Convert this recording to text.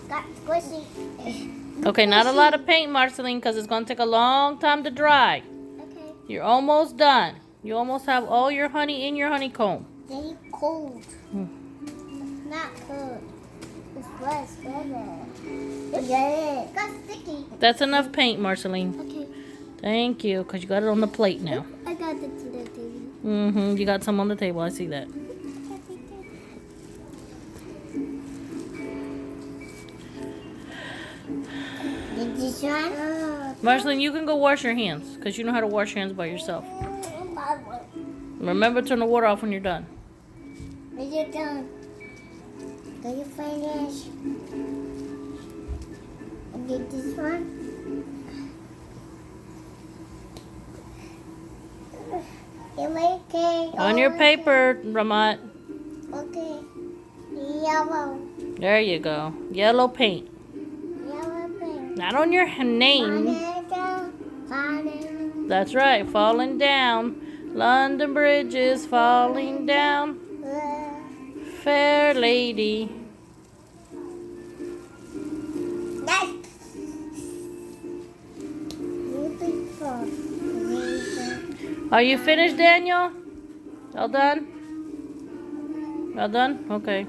Got squishy. Okay, not a lot of paint, Marceline, because it's going to take a long time to dry. Okay. You're almost done. You almost have all your honey in your honeycomb. Very cold. It's not cold. It's less better. Yeah. Got sticky. That's enough paint, Marceline. Okay. Thank you, because you got it on the plate now. I got it to the table. You got some on the table. I see that. Did this one? Marceline, you can go wash your hands, because you know how to wash your hands by yourself. Remember to turn the water off when you're done. When you're done. Do you finish? Did this one? You make it. On your paper, Ramat. Okay. Yellow. There you go. Yellow paint. Yellow pink. Not on your name. Falling. That's right. Falling down. London Bridge is falling down. Fair lady. That's Are you finished, Daniel? All done? All done? Okay.